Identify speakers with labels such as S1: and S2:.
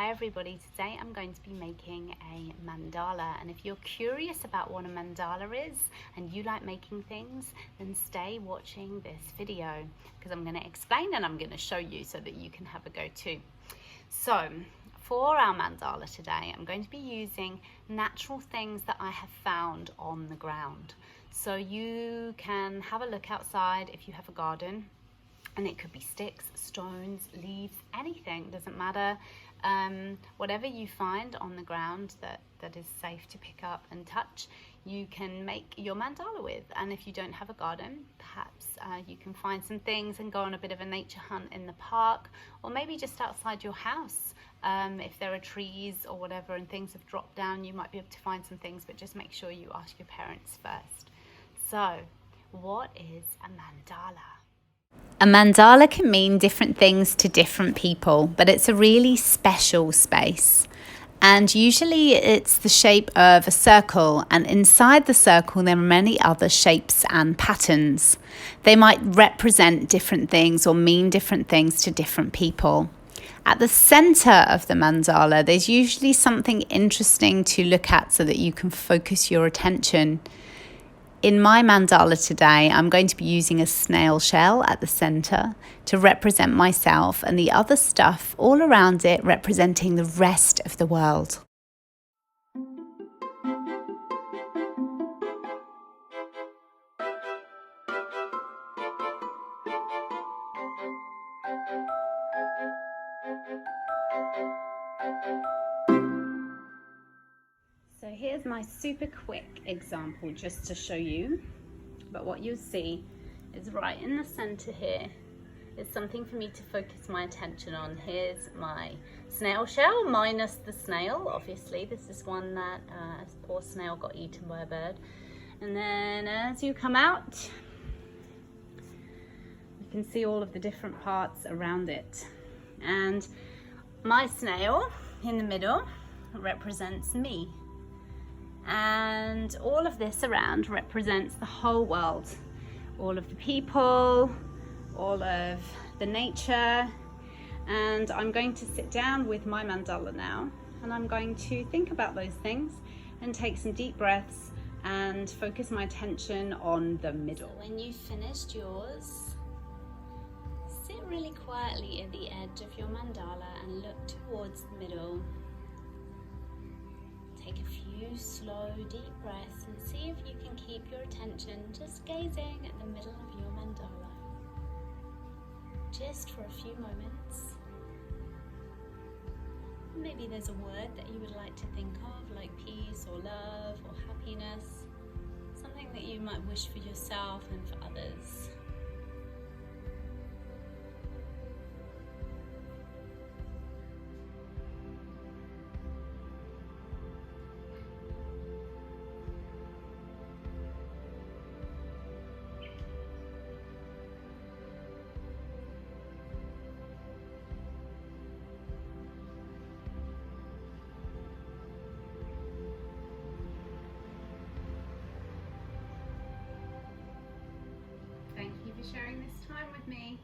S1: Hi everybody, today I'm going to be making a mandala, and if you're curious about what a mandala is and you like making things, then stay watching this video because I'm going to explain and I'm going to show you so that you can have a go too. So for our mandala today, I'm going to be using natural things that I have found on the ground. So you can have a look outside if you have a garden, and it could be sticks, stones, leaves, anything, doesn't matter. Whatever you find on the ground that is safe to pick up and touch, you can make your mandala with. And if you don't have a garden, perhaps you can find some things and go on a bit of a nature hunt in the park, or maybe just outside your house. If there are trees or whatever and things have dropped down, you might be able to find some things, but just make sure you ask your parents first. So, what is a mandala?
S2: A mandala can mean different things to different people, but it's a really special space. And usually it's the shape of a circle, and inside the circle there are many other shapes and patterns. They might represent different things or mean different things to different people. At the center of the mandala, there's usually something interesting to look at so that you can focus your attention. In my mandala today, I'm going to be using a snail shell at the center to represent myself, and the other stuff all around it representing the rest of the world.
S1: So here's my super quick example just to show you, but what you'll see is right in the center here is something for me to focus my attention on. Here's my snail shell minus the snail, obviously. This is one that poor snail got eaten by a bird. And then as you come out, you can see all of the different parts around it. And my snail in the middle represents me. And all of this around represents the whole world, all of the people, all of the nature. And I'm going to sit down with my mandala now, and I'm going to think about those things and take some deep breaths and focus my attention on the middle. So when you've finished yours, sit really quietly at the edge of your mandala and look towards the middle. Take a few slow, deep breaths and see if you can keep your attention just gazing at the middle of your mandala. Just for a few moments. Maybe there's a word that you would like to think of, like peace or love or happiness. Something that you might wish for yourself and for others. Thank you for sharing this time with me.